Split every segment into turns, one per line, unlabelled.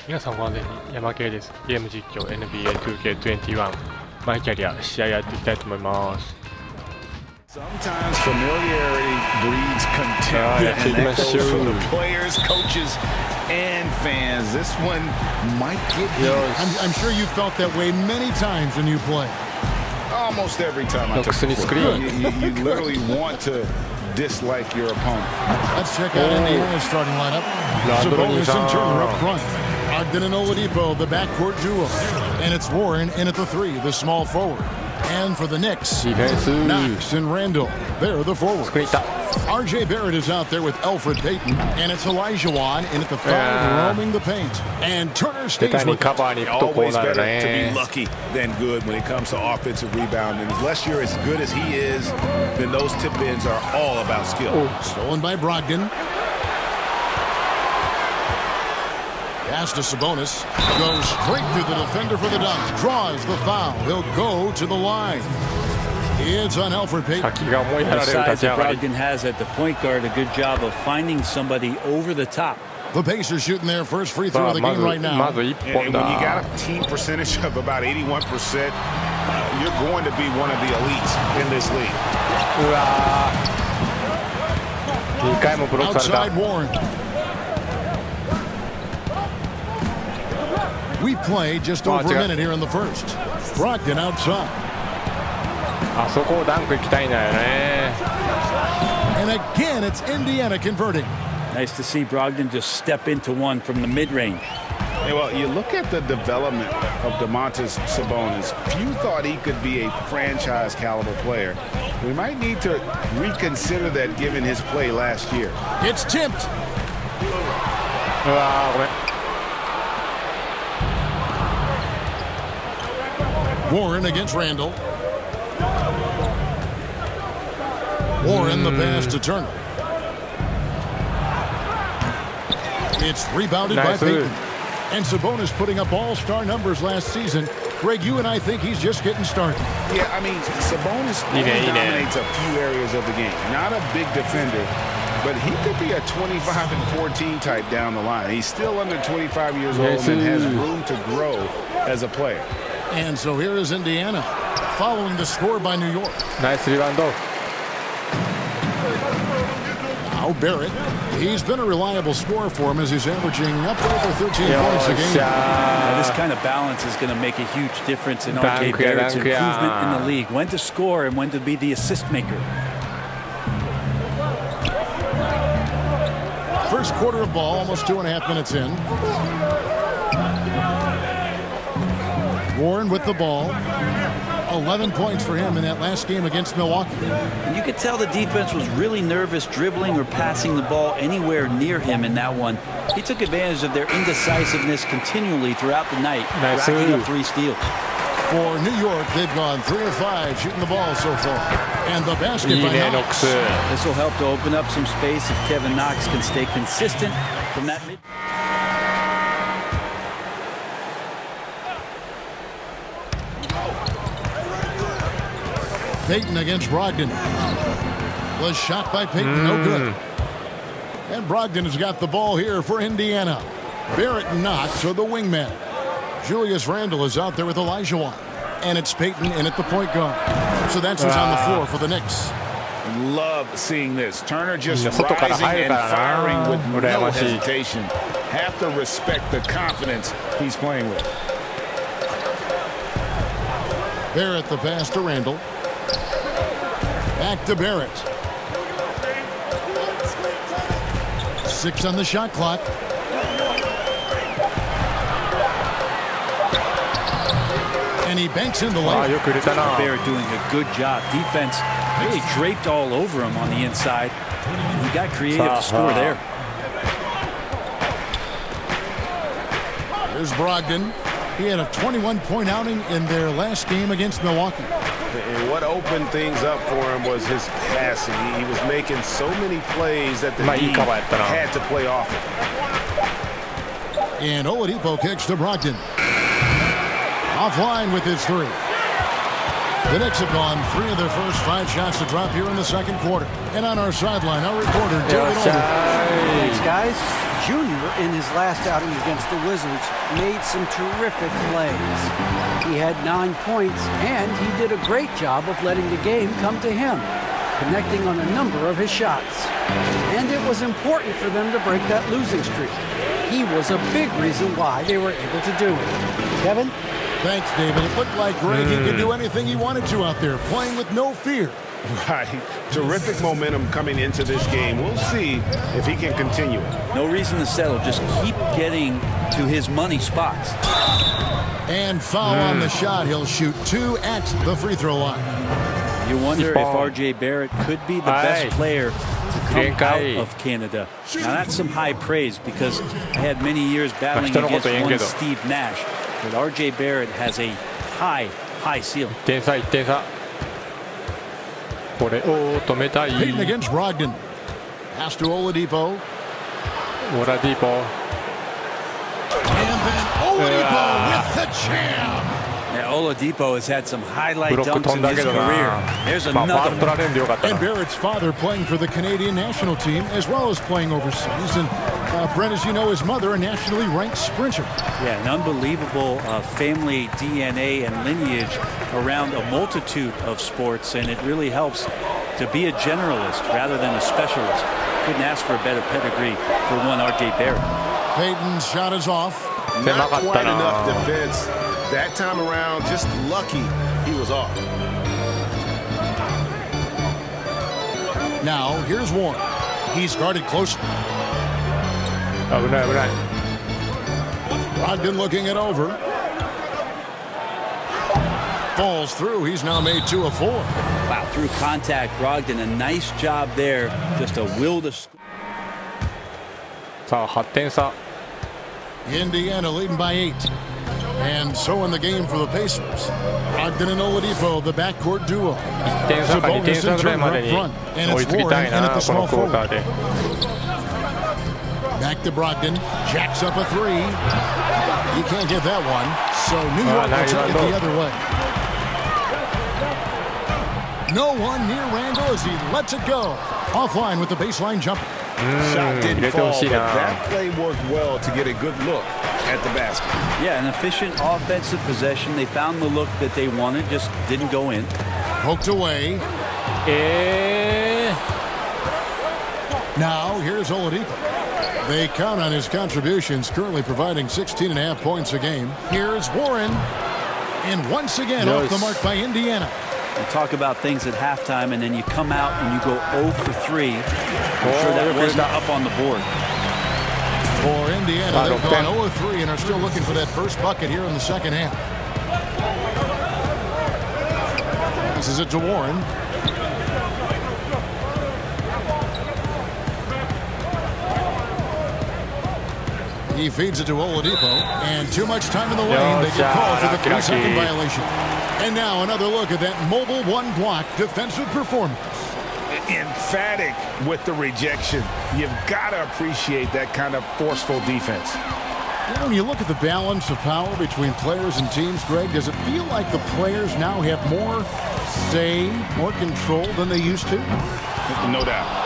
皆さんご安全に、やまけいです。ゲーム実況 NBA2K21 マイキャリア試合やっていきたいと思います。
Sometimes familiarity breeds contempt, and that goes for the players, coaches, and fans. This one might get you.
I'm sure you felt that way many times when you play.
Almost every time I took the floor. You literally want to dislike your opponent.
Let's check out Indiana's starting lineup. Sabonis and Turner up front. Ogden and Oladipo, the backcourt duo. And it's Warren in at the 3, the small forward. And for the Knicks, Knox and Randall, they're the forwards. RJ Barrett is out there with Elfrid Payton, and it's Olajuwon in at the 5, roaming the paint. And Turner stays with it.
Always better to be lucky than good when it comes to offensive rebound. And unless you're as good as he is, then those tip-ins are all about skill.
Stolen by Brogdon. Pass to Sabonis. Goes straight through the defender for the dunk. Draws the foul. He'll go to the line. It's on Elfrid Payton.
Besides, Brogdon has at the point guard a good job of finding somebody over the top.
The Pacers shooting their first free throw of the game right now.
And when you got a team percentage of about 81%, you're going to be one of the elites in this league.
Outside Warren. We played just over a minute here in the first. Brogdon outside. And again, it's Indiana converting.
Nice to see Brogdon just step into one from the mid-range.
Yeah, well, you look at the development of Domantas Sabonis. Few thought he could be a franchise-caliber player. We might need to reconsider that given his play last year.
It's tipped. Warren against Randall. Warren the pass to Turner. It's rebounded by Payton. And Sabonis putting up all-star numbers last season. Greg, you and I think he's just getting started.
Yeah, I mean, Sabonis dominates a few areas of the game. Not a big defender, but he could be a 25-14 type down the line. He's still under 25 years old and has room to grow as a player.
And so here is Indiana, following the score by New York.
Nice rebound.
Now Barrett, he's been a reliable scorer for him as he's averaging up over 13 points a game.
Now, this kind of balance is going to make a huge difference in RJ Barrett's improvement in the league. When to score and when to be the assist maker.
First quarter of ball, almost 2.5 minutes in. Warren with the ball. 11 points for him in that last game against Milwaukee.
And you could tell the defense was really nervous dribbling or passing the ball anywhere near him in that one. He took advantage of their indecisiveness continually throughout the night, racking up 3 steals.
For New York, they've gone 3 of 5 shooting the ball so far. And the basket by Knox.
This will help to open up some space if Kevin Knox can stay consistent from that mid.
Payton against Brogdon. Was shot by Payton, no good. And Brogdon has got the ball here for Indiana. Barrett and Knox are the wingmen. Julius Randle is out there with Olajuwon. And it's Payton in at the point guard. So that's who's on the floor for the Knicks.
Love seeing this. Turner just rising and firing with no hesitation. Have to respect the confidence he's playing with.
Barrett the pass to Randle. Back to Barrett. 6 on the shot clock. And he banks in the lane.
Barrett doing a good job. Defense really draped all over him on the inside. He got creative to score there.
Here's Brogdon. He had a 21-point outing in their last game against Milwaukee.
And what opened things up for him was his passing. He was making so many plays that the league had to play off it.
And Oladipo kicks to Brogdon. Offline with his 3. The Knicks have gone 3 of their first 5 shots to drop here in the second quarter. And on our sideline, our reporter, David Older.
Thanks, guys. Jr., in his last outing against the Wizards, made some terrific plays. He had 9 points, and he did a great job of letting the game come to him, connecting on a number of his shots. And it was important for them to break that losing streak. He was a big reason why they were able to do it. Kevin?
Thanks, David. It looked like Greg he could do anything he wanted to out there, playing with no fear.
Right. Terrific momentum coming into this game. We'll see if he can continue it.
No reason to settle. Just keep getting to his money spots.
And foul on the shot. He'll shoot 2 at the free throw line.
You wonder if R.J. Barrett could be the best player to come out of Canada. Now that's some high praise because I had many years battling against one Steve Nash. But R.J. Barrett has a high ceiling.
1点差、1点差。これを止めたい。
Payton against Brogdon. Pass to Oladipo.
オラディポ。
And then Oladipo with the jam.
Now Oladipo has had some highlight dunks in his career. There's another one.
And Barrett's father playing for the Canadian national team as well as playing overseas. And Brent, as you know, his mother a nationally ranked sprinter.
Yeah, an unbelievable family DNA and lineage around a multitude of sports, and it really helps to be a generalist rather than a specialist. Couldn't ask for a better pedigree for one R.J. Barrett.
Payton's shot is off.
Not quite enough defense. That time around, just lucky he was off.
Now, here's Warren. He's guarded closely. Brogdon looking it over. Falls through. He's now made 2 of 4.
Wow, through contact, Brogdon, a nice job there. Just a will to score.
さあ、8点差。
Indiana leading by 8. And so in the game for the Pacers. Brogdon and Oladipo, the backcourt duo.
1点差か2点差ぐらいまでに追いつきたいな、このクォーターで。
Back to Brogdon, jacks up a 3. He can't get that one, so New York will take it the other way. No one near Randall as he lets it go. Offline with the baseline jumper.
Shot didn't fall, but that play worked well to get a good look at the basket.
Yeah, an efficient offensive possession. They found the look that they wanted, just didn't go in.
Poked away. Now here's Oladipo. They count on his contributions, currently providing 16.5 points a game. Here's Warren. And once again off the mark by Indiana.
You talk about things at halftime, and then you come out and you go 0 for 3. I'm sure that wasn't up on the board.
For Indiana, they've gone 0 for 3 and are still looking for that first bucket here in the second half. This is it to Warren. He feeds it to Oladipo, and too much time in the lane. They get called for the 3-second violation. And now another look at that mobile one-block defensive performance.
Emphatic with the rejection. You've got to appreciate that kind of forceful defense.
You know, when you look at the balance of power between players and teams, Greg, does it feel like the players now have more say, more control than they used to?
No doubt.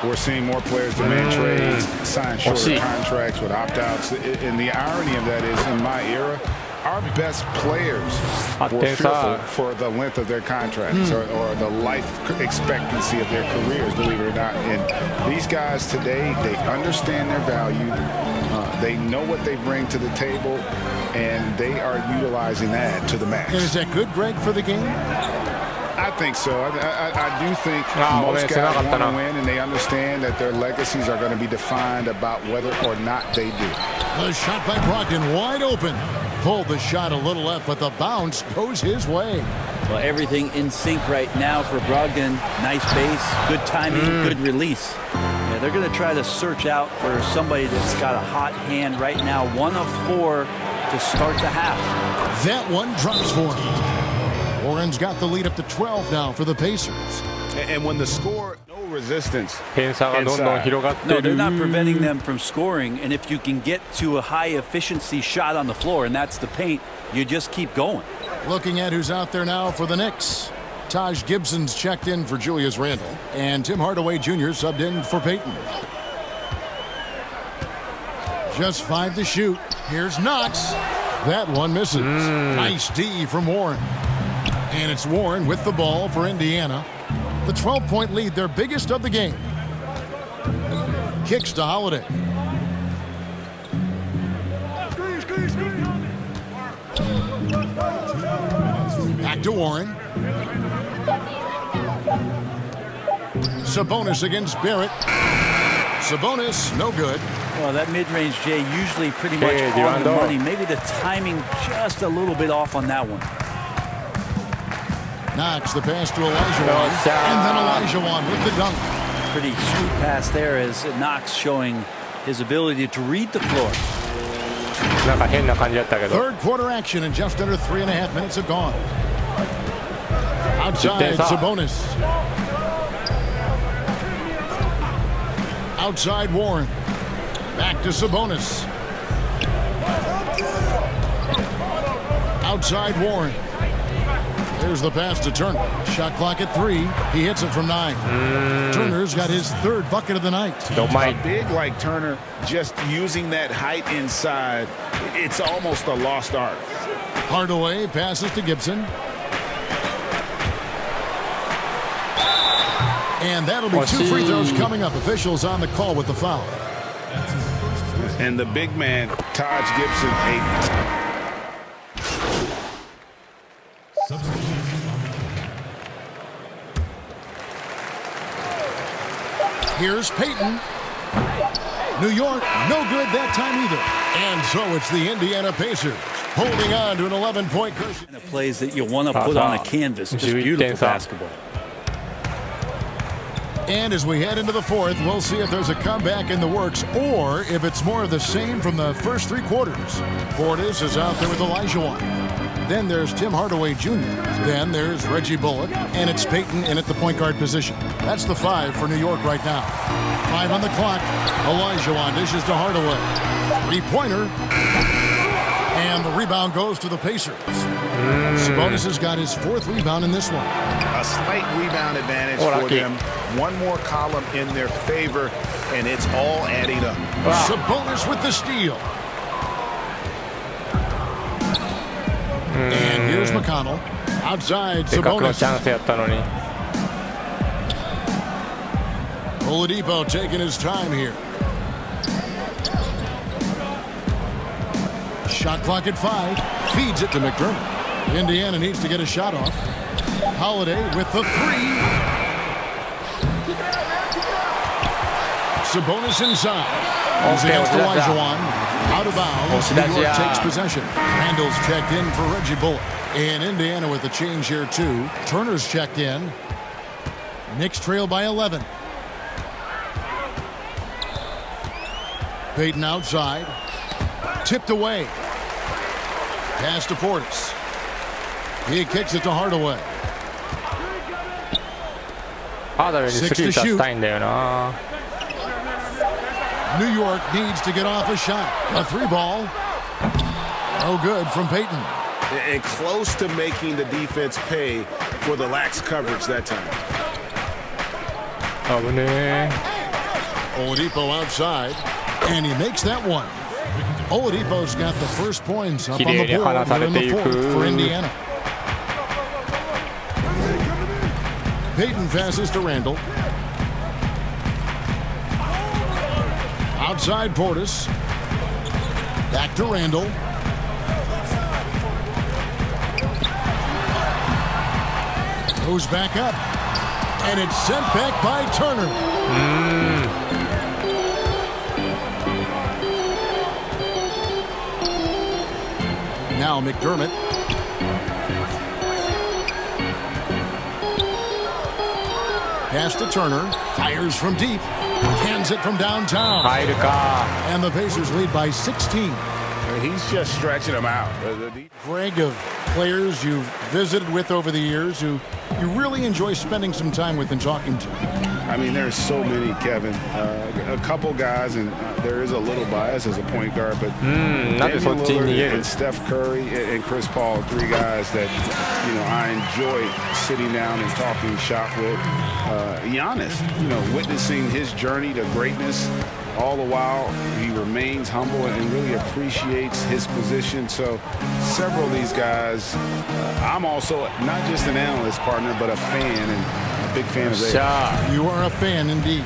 We're seeing more players demand trades, sign shorter contracts with opt-outs. And the irony of that is, in my era, our best players were fearful for the length of their contracts or the life expectancy of their careers, believe it or not. And these guys today, they understand their value. They know what they bring to the table, and they are utilizing that to the max.
And is that good, Greg, for the game?
I think so. I do think most guys want to win, and they understand that their legacies are going to be defined about whether or not they do.
The shot by Brogdon, wide open. Pulled the shot a little left, but the bounce goes his way.
Well, everything in sync right now for Brogdon. Nice base, good timing, good release. Yeah, they're going to try to search out for somebody that's got a hot hand right now. 1 of 4 to start the half.
That one drops for him. Warren's got the lead up to 12 now for the Pacers.
And when the score, no resistance.
No,
they're not preventing them from scoring. And if you can get to a high efficiency shot on the floor, and that's the paint, you just keep going.
Looking at who's out there now for the Knicks. Taj Gibson's checked in for Julius Randle. And Tim Hardaway Jr. subbed in for Payton. Just 5 to shoot. Here's Knox. That one misses. Nice D from Warren. And it's Warren with the ball for Indiana. The 12-point lead, their biggest of the game. Kicks to Holiday. Back to Warren. Sabonis against Barrett. Sabonis, no good.
Well, that mid-range, Jay, usually pretty much on the money. Maybe the timing just a little bit off on that one.
Knox, the pass to Olajuwon. And then Olajuwon with the dunk.
Pretty sweet pass there as Knox showing his ability to read the floor.
なんか変な感じだったけど。
Third quarter action and just under 3.5 minutes have gone. Outside Sabonis. Outside Warren. Back to Sabonis. Outside Warren. There's the pass to Turner. Shot clock at 3. He hits it from 9. Turner's got his third bucket of the night.
A big like Turner, just using that height inside, it's almost a lost art.
Hardaway passes to Gibson. And that'll be 2 free throws coming up. Officials on the call with the foul.
And the big man, Taj Gibson,
Here's Payton. New York, no good that time either. And so it's the Indiana Pacers holding on to an 11-point cushion.
The plays that you want to put on a canvas. Just beautiful basketball.
And as we head into the fourth, we'll see if there's a comeback in the works or if it's more of the same from the first 3 quarters. Portis is out there with Olajuwon. Then there's Tim Hardaway Jr. Then there's Reggie Bullock. And it's Payton in at the point guard position. That's the 5 for New York right now. 5 on the clock. Olajuwon dishes to Hardaway. 3-pointer. And the rebound goes to the Pacers. Sabonis has got his 4th rebound in this one.
a slight rebound advantage for them. One more column in their favor, and it's all adding up.
Wow. Sabonis with the steal. And here's McConnell. Outside, Sabonis. Oladipo taking his time here. Shot clock at 5. Feeds it to McDermott. Indiana needs to get a shot off. Holiday with the 3. Sabonis inside. He's against Olajuwon. Out of bounds. New York takes possession. Randall's checked in for Reggie Bullock. And Indiana with a change here too. Turner's checked in. Knicks trail by 11. Payton outside. Tipped away. Pass to Portis. He kicks it to Hardaway.
ハードウェイにスリー出したいんだよな。
New York needs to get off a shot. A 3 ball. No good from Payton.
And close to making the defense pay for the lax coverage that time.
危ねえ。
Oladipo outside. And he makes that one. Oladipo's got the first points up on the board here in the fourth for Indiana. Payton passes to Randall. Outside Portis. Back to Randall. Goes back up. And it's sent back by Turner. Now McDermott. Pass to Turner. Fires from deep. Hands it from downtown. And the Pacers lead by 16.
He's just stretching them out.
Greg, of players you've visited with over the years who you really enjoy spending some time with and talking to.
I mean, there's so many, Kevin. A couple guys, and there is a little bias as a point guard, but Damian Lillard and Steph Curry and Chris Paul, 3 guys that, you know, I enjoy sitting down and talking shop with. Giannis, you know, witnessing his journey to greatness all the while, he remains humble and really appreciates his position. So several of these guys, I'm also not just an analyst partner, but a fan and a big fan of theirs.
You are a fan indeed.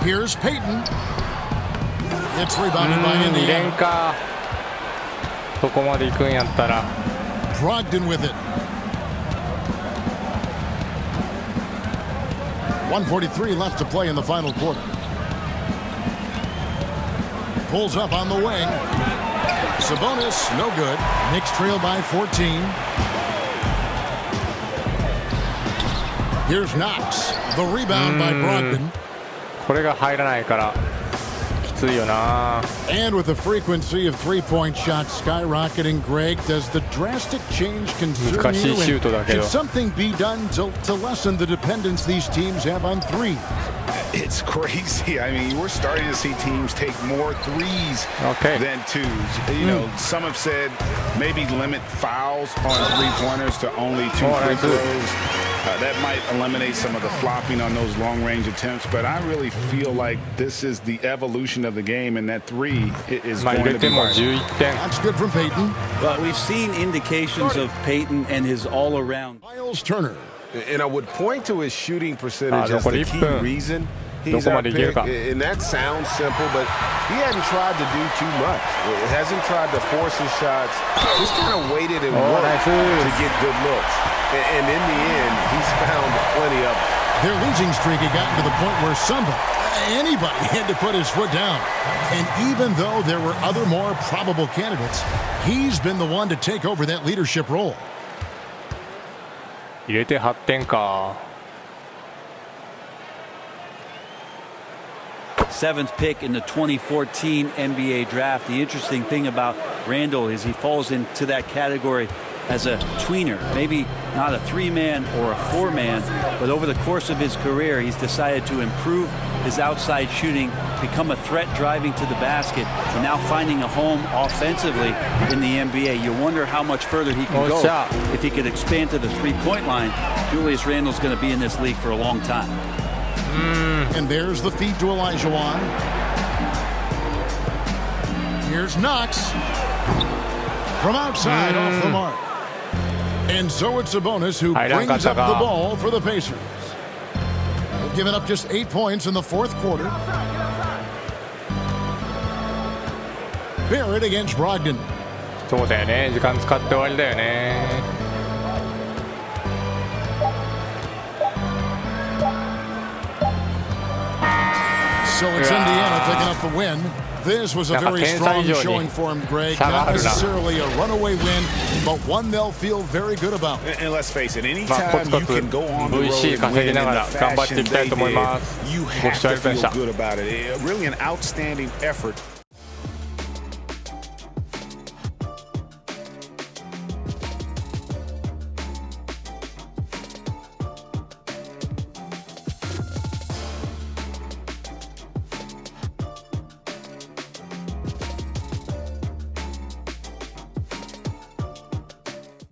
Here's Peyton. It's rebounded by Indiana.
そこまで行くんやったら
Brogdon with it. 1:43 left to play in the final quarter. Pulls up on the wing. Sabonis, no good. Knicks trail by 14. Here's Knox. The rebound by Brogdon.
これが入らないからきついよな。
And with the frequency of three-point shots skyrocketing, Greg, does the drastic change concern
難しい
you?
シュートだけ
Should
ど
something be done to lessen the dependence these teams have on threes?
It's crazy. I mean, we're starting to see teams take more threes than twos. You know, some have said maybe limit fouls on three-pointers to only 2 free throws. That might eliminate some of the flopping on those long-range attempts, but I really feel like this is the evolution of the game, and that three is
まあ
going
入
to
れて
be
も
vital.
11点
That's good from Peyton.
Well, we've seen indications of Peyton and his all-around.
Miles Turner.
And I would point to his shooting percentage as the key reason he's our pick. And that sounds simple, but he hadn't tried to do too much. He hasn't tried to force his shots, just kind of waited and worked to get good looks. And in the end, he's found plenty of them.
Their losing streak had gotten to the point where anybody had to put his foot down. And even though there were other more probable candidates, he's been the one to take over that leadership role.
入れて8点か。
7th pick in the 2014 NBA draft. The interesting thing about Randall is he falls into that category as a tweener, maybe not a 3-man or a 4-man, but over the course of his career, he's decided to improve his outside shooting, become a threat driving to the basket, and now finding a home offensively in the NBA. You wonder how much further he can go if he could expand to the three-point line. Julius Randle's going to be in this league for a long time.
And there's the feed to Olajuwon. Here's Knox. From outside off the mark. And so it's Sabonis who brings up the ball for the Pacers. They've given up just 8 points in the fourth quarter. Barrett against Brogdon.
そうだよね。時間使って終わりだよね。
So it's Indiana picking up the win. This was a very strong showing for him, Greg. Not necessarily a runaway win, but one they'll feel very good about.
And let's face it, anytime you can go on the road and win in the fashion they did, you have to feel good about it. Really an outstanding effort